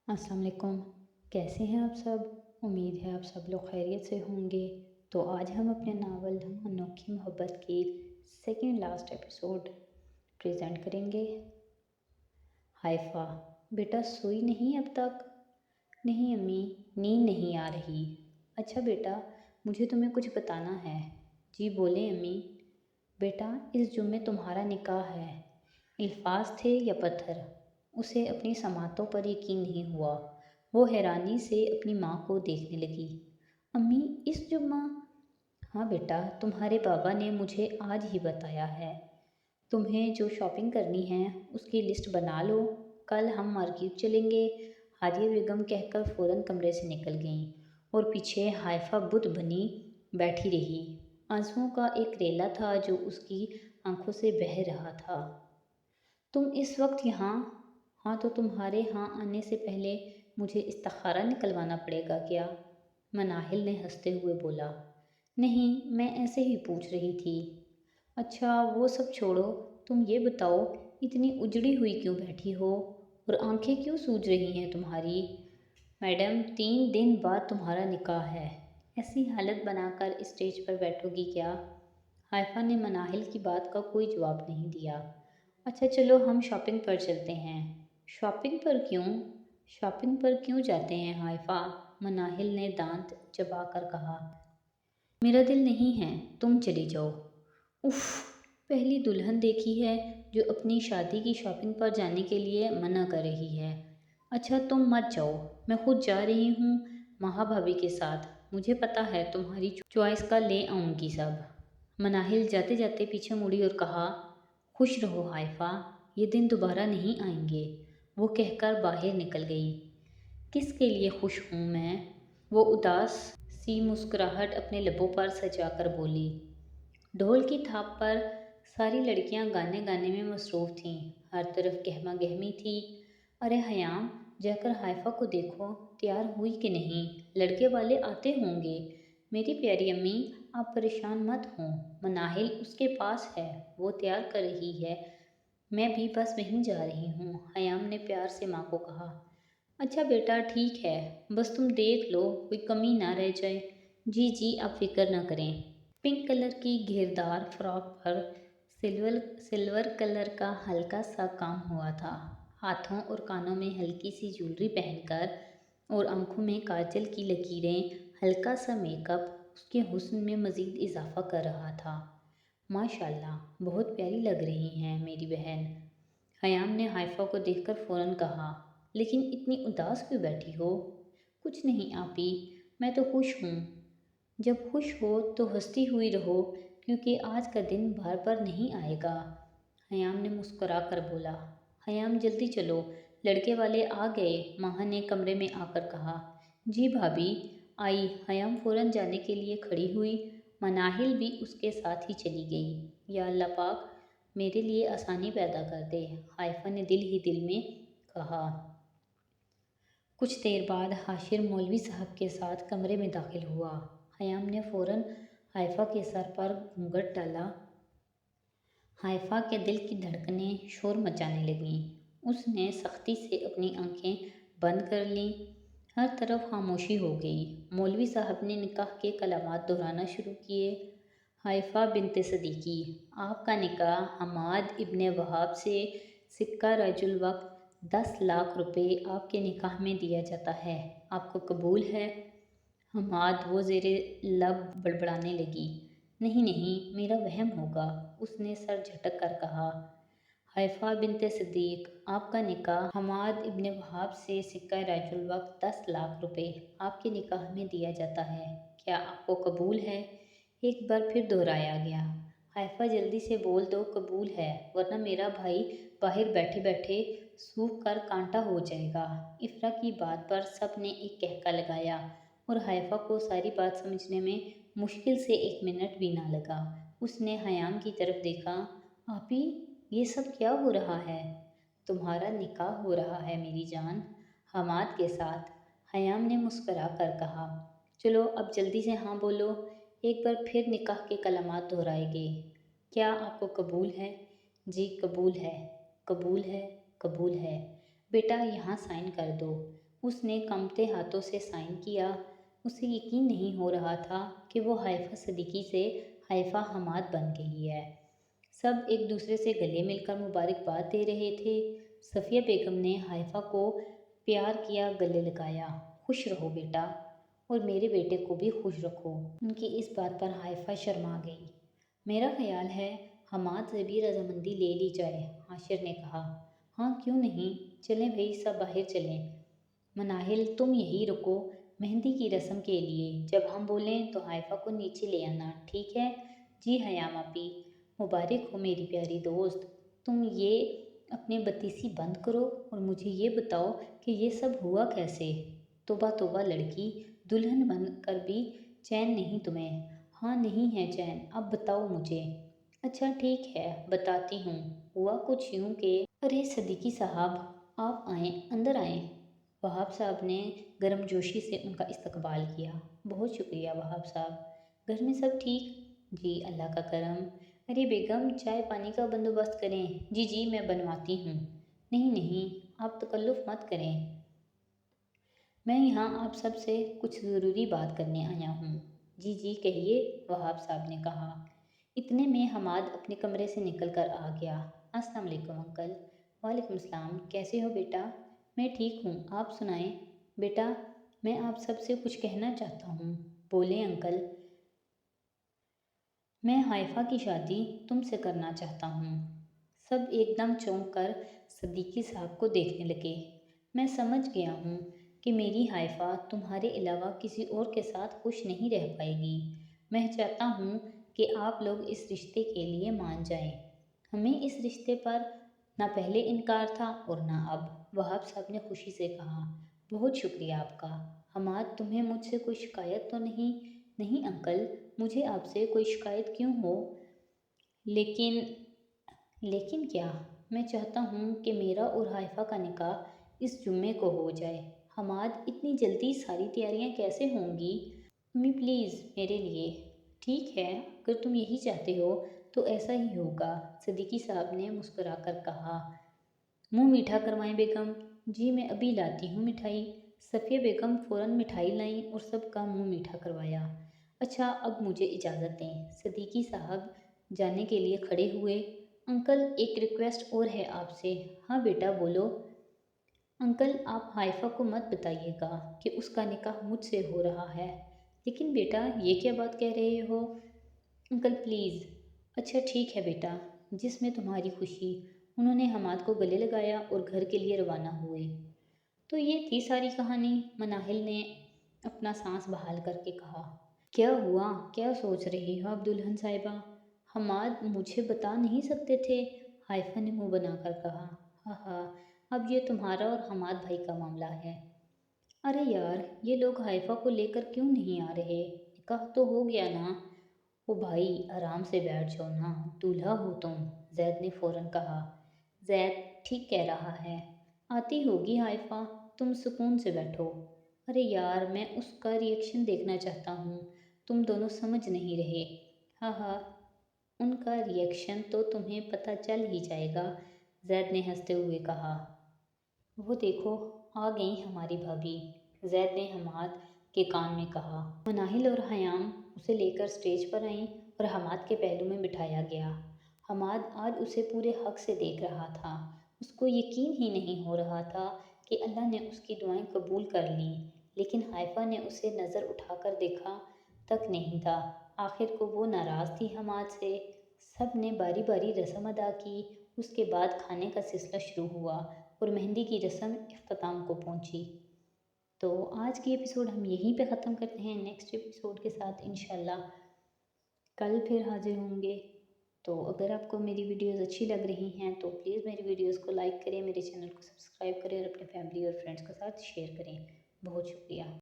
अस्सलाम वालेकुम। कैसे हैं आप सब? उम्मीद है आप सब लोग खैरियत से होंगे। तो आज हम अपने नावल अनोखी मोहब्बत की सेकंड लास्ट एपिसोड प्रेजेंट करेंगे। हाइफा, बेटा सोई नहीं अब तक? नहीं अम्मी, नींद नहीं आ रही। अच्छा बेटा, मुझे तुम्हें कुछ बताना है। जी बोलें अम्मी। बेटा, इस जुम्मे तुम्हारा निकाह है। अल्फाज थे या पत्थर? उसे अपनी समातों पर यकीन नहीं हुआ। वो हैरानी से अपनी माँ को देखने लगी। अम्मी, इस जुम्मा? हाँ बेटा, तुम्हारे बाबा ने मुझे आज ही बताया है। तुम्हें जो शॉपिंग करनी है उसकी लिस्ट बना लो। कल हम मार्केट चलेंगे। हादिया बेगम कहकर फ़ौरन कमरे से निकल गईं और पीछे हाइफा बुत बनी बैठी रही। आंसुओं का एक रेला था जो उसकी आंखों से बह रहा था। तुम इस वक्त यहाँ? हाँ तो तुम्हारे यहाँ आने से पहले मुझे इस्तिखारा निकलवाना पड़ेगा क्या? मनाहिल ने हंसते हुए बोला। नहीं, मैं ऐसे ही पूछ रही थी। अच्छा वो सब छोड़ो, तुम ये बताओ, इतनी उजड़ी हुई क्यों बैठी हो और आंखें क्यों सूज रही हैं तुम्हारी? मैडम, 3 दिन बाद तुम्हारा निकाह है। ऐसी हालत बनाकर स्टेज पर बैठोगी क्या? हाइफा ने मनाहिल की बात का कोई जवाब नहीं दिया। अच्छा चलो हम शॉपिंग पर चलते हैं। शॉपिंग पर क्यों? शॉपिंग पर क्यों जाते हैं हाइफा? मनाहिल ने दांत चबाकर कहा। मेरा दिल नहीं है, तुम चली जाओ। उफ, पहली दुल्हन देखी है जो अपनी शादी की शॉपिंग पर जाने के लिए मना कर रही है। अच्छा तुम मत जाओ, मैं खुद जा रही हूँ महा भाभी के साथ। मुझे पता है तुम्हारी चॉइस का ले आऊँगी सब। मनाहिल जाते जाते पीछे मुड़ी और कहा, खुश रहो हाइफा, ये दिन दोबारा नहीं आएंगे। वो कहकर बाहर निकल गई। किसके लिए खुश हूँ मैं? वो उदास सी मुस्कुराहट अपने लबों पर सजाकर बोली। ढोल की थाप पर सारी लड़कियां गाने गाने में मसरूफ़ थीं। हर तरफ गहमा गहमी थी। अरे हयाम, जाकर हाइफा को देखो, तैयार हुई कि नहीं? लड़के वाले आते होंगे। मेरी प्यारी अम्मी, आप परेशान मत हों, मनाहिल उसके पास है, वो तैयार कर रही है। मैं भी बस वहीं जा रही हूँ, हयाम ने प्यार से माँ को कहा। अच्छा बेटा ठीक है, बस तुम देख लो कोई कमी ना रह जाए। जी जी, आप फिक्र ना करें। पिंक कलर की घेरदार फ्रॉक पर सिल्वर सिल्वर कलर का हल्का सा काम हुआ था। हाथों और कानों में हल्की सी ज्वेलरी पहनकर और आंखों में काजल की लकीरें, हल्का सा मेकअप उसके हुस्न में मज़ीद इजाफा कर रहा था। माशाल्लाह, बहुत प्यारी लग रही हैं मेरी बहन। हयाम ने हाइफा को देखकर फ़ौरन कहा। लेकिन इतनी उदास क्यों बैठी हो? कुछ नहीं आपी, मैं तो खुश हूँ। जब खुश हो तो हंसती हुई रहो, क्योंकि आज का दिन बार बार नहीं आएगा। हयाम ने मुस्कुरा कर बोला। हयाम जल्दी चलो, लड़के वाले आ गए, माँ ने कमरे में आकर कहा। जी भाभी। आई। हयाम फ़ौरन जाने के लिए खड़ी हुई। मनाहिल भी उसके साथ ही चली गई। या अल्लाह पाक मेरे लिए आसानी पैदा कर दे, हाइफा ने दिल ही दिल में कहा। कुछ देर बाद हाशिर मौलवी साहब के साथ कमरे में दाखिल हुआ। हयाम ने फ़ौरन हाइफा के सर पर घूंघट डाला। हाइफा के दिल की धड़कनें शोर मचाने लगीं। उसने सख्ती से अपनी आंखें बंद कर लीं। हर तरफ खामोशी हो गई। मौलवी साहब ने निकाह के कलामात दोहराना शुरू किए। हाइफा बिनते सदीकी, आपका निकाह हमाद इब्ने वहाब से सिक्का रजुल वक्त 10 लाख रुपए आपके निकाह में दिया जाता है, आपको कबूल है? हमाद वो ज़ेरे लब बड़बड़ाने लगी। नहीं नहीं, मेरा वहम होगा, उसने सर झटक कर कहा। हाइफा बिनते सिद्दीक, आपका निकाह हमाद इब्ने वहाब से सिक्का रजुल वक्त 10 लाख रुपए आपके निकाह में दिया जाता है, क्या आपको कबूल है? एक बार फिर दोहराया गया। हाइफा जल्दी से बोल दो कबूल है, वरना मेरा भाई बाहर बैठे बैठे सूख कर कांटा हो जाएगा। इफ्रा की बात पर सब ने एक कहका लगाया और हाइफा को सारी बात समझने में मुश्किल से 1 मिनट भी ना लगा। उसने हयाम की तरफ देखा। आपी, ये सब क्या हो रहा है? तुम्हारा निकाह हो रहा है मेरी जान, हमाद के साथ, हयाम ने मुस्करा कर कहा। चलो अब जल्दी से हाँ बोलो। एक बार फिर निकाह के कलमात दोहराए गए। क्या आपको कबूल है? जी कबूल है, कबूल है, कबूल है। बेटा यहाँ साइन कर दो। اس نے کانپتے ہاتھوں سے سائن کیا۔ اسے یقین نہیں ہو رہا تھا کہ وہ حائفہ صدیقی سے حائفہ حماد بن گئی ہے۔ سب ایک دوسرے سے گلے مل کر مبارکباد دے رہے تھے۔ صفیہ بیگم نے حائفہ کو پیار کیا، گلے لگایا۔ خوش رہو بیٹا، اور میرے بیٹے کو بھی خوش رکھو۔ ان کی اس بات پر حائفہ شرما گئی۔ میرا خیال ہے حماد سے بھی رضامندی لے لی جائے، عاشر نے کہا۔ ہاں کیوں نہیں، چلیں بھئی سب باہر چلیں۔ مناہل تم یہی رکو مہندی کی رسم کے لیے، جب ہم بولیں تو حائفہ کو نیچے لے آنا، ٹھیک ہے؟ جی حیام آپی، مبارک ہو میری پیاری دوست۔ تم یہ اپنے بتیسی بند کرو اور مجھے یہ بتاؤ کہ یہ سب ہوا کیسے؟ توبہ توبہ لڑکی، دلہن بن کر بھی چین نہیں تمہیں؟ ہاں نہیں ہے چین، اب بتاؤ مجھے۔ اچھا ٹھیک ہے بتاتی ہوں۔ ہوا کچھ یوں کہ ارے صدیقی صاحب، آپ آئیں، اندر آئیں۔ وہاب صاحب نے گرم جوشی سے ان کا استقبال کیا۔ بہت شکریہ وہاب صاحب۔ گھر میں سب ٹھیک؟ جی اللہ کا کرم۔ ارے بیگم چائے پانی کا بندوبست کریں۔ جی جی میں بنواتی ہوں۔ نہیں نہیں آپ تکلف مت کریں، میں یہاں آپ سب سے کچھ ضروری بات کرنے آیا ہوں۔ جی جی کہیے، وہاب صاحب نے کہا۔ اتنے میں حماد اپنے کمرے سے نکل کر آ گیا۔ السلام علیکم انکل۔ وعلیکم السلام، کیسے ہو بیٹا؟ میں ٹھیک ہوں، آپ سنائیں؟ بیٹا میں آپ سب سے کچھ کہنا چاہتا ہوں۔ بولیں انکل۔ میں حائفہ کی شادی تم سے کرنا چاہتا ہوں۔ سب ایک دم چونک کر صدیقی صاحب کو دیکھنے لگے۔ میں سمجھ گیا ہوں کہ میری حائفہ تمہارے علاوہ کسی اور کے ساتھ خوش نہیں رہ پائے گی۔ میں چاہتا ہوں کہ آپ لوگ اس رشتے کے لیے مان جائیں۔ ہمیں اس رشتے پر نہ پہلے انکار تھا اور نہ اب، وہاب صاحب نے خوشی سے کہا۔ بہت شکریہ آپ کا۔ حماد تمہیں مجھ سے کوئی شکایت تو نہیں؟ نہیں انکل، مجھے آپ سے کوئی شکایت کیوں ہو؟ لیکن کیا؟ میں چاہتا ہوں کہ میرا اور حائفہ کا نکاح اس جمعے کو ہو جائے۔ حماد اتنی جلدی ساری تیاریاں کیسے ہوں گی؟ امی پلیز میرے لیے۔ ٹھیک ہے اگر تم یہی چاہتے ہو تو ایسا ہی ہوگا، صدیقی صاحب نے مسکرا کر کہا۔ منہ میٹھا کروائیں بیگم؟ جی میں ابھی لاتی ہوں مٹھائی۔ صفیہ بیگم فوراً مٹھائی لائیں اور سب کا منہ میٹھا کروایا۔ اچھا اب مجھے اجازت دیں، صدیقی صاحب جانے کے لیے کھڑے ہوئے۔ انکل ایک ریکویسٹ اور ہے آپ سے۔ ہاں بیٹا بولو۔ انکل آپ حائفہ کو مت بتائیے گا کہ اس کا نکاح مجھ سے ہو رہا ہے۔ لیکن بیٹا یہ کیا بات کہہ رہے ہو؟ Uncle please. اچھا ٹھیک ہے بیٹا، جس میں تمہاری خوشی۔ انہوں نے حماد کو گلے لگایا اور گھر کے لیے روانہ ہوئے۔ تو یہ تھی ساری کہانی، مناہل نے اپنا سانس بحال کر کے کہا۔ کیا ہوا؟ کیا سوچ رہی ہو اب دلہن صاحبہ؟ حماد مجھے بتا نہیں سکتے تھے، حائفہ نے منہ بنا کر کہا۔ ہاں ہاں اب یہ تمہارا اور حماد بھائی کا معاملہ ہے۔ ارے یار یہ لوگ حائفہ کو لے کر کیوں نہیں آ رہے؟ نکاح تو ہو گیا نا۔ او بھائی آرام سے بیٹھ جاؤ نا، دولہا ہو تم، زید نے فوراً کہا۔ زید ٹھیک کہہ رہا ہے، آتی ہوگی حائفہ، تم سکون سے بیٹھو۔ ارے یار میں اس کا ریئیکشن دیکھنا چاہتا ہوں، تم دونوں سمجھ نہیں رہے۔ ہاں ہاں ان کا ریئیکشن تو تمہیں پتہ چل ہی جائے گا، زید نے ہنستے ہوئے کہا۔ وہ دیکھو آ گئیں ہماری بھابھی، زید نے حماد کے کان میں کہا۔ مناہل اور حیام اسے لے کر اسٹیج پر آئیں اور حماد کے پہلو میں بٹھایا گیا۔ حماد آج اسے پورے حق سے دیکھ رہا تھا۔ اس کو یقین ہی نہیں ہو رہا تھا کہ اللہ نے اس کی دعائیں قبول کر لیں، لیکن حائفہ نے اسے نظر اٹھا کر دیکھا تک نہیں تھا۔ آخر کو وہ ناراض تھی حماد سے۔ سب نے باری باری رسم ادا کی، اس کے بعد کھانے کا سلسلہ شروع ہوا اور مہندی کی رسم اختتام کو پہنچی۔ تو آج کی ایپیسوڈ ہم یہیں پہ ختم کرتے ہیں، نیکسٹ ایپیسوڈ کے ساتھ انشاءاللہ کل پھر حاضر ہوں گے۔ تو اگر آپ کو میری ویڈیوز اچھی لگ رہی ہیں تو پلیز میری ویڈیوز کو لائک کریں، میرے چینل کو سبسکرائب کریں اور اپنے فیملی اور فرینڈس کے ساتھ شیئر کریں۔ بہت شکریہ۔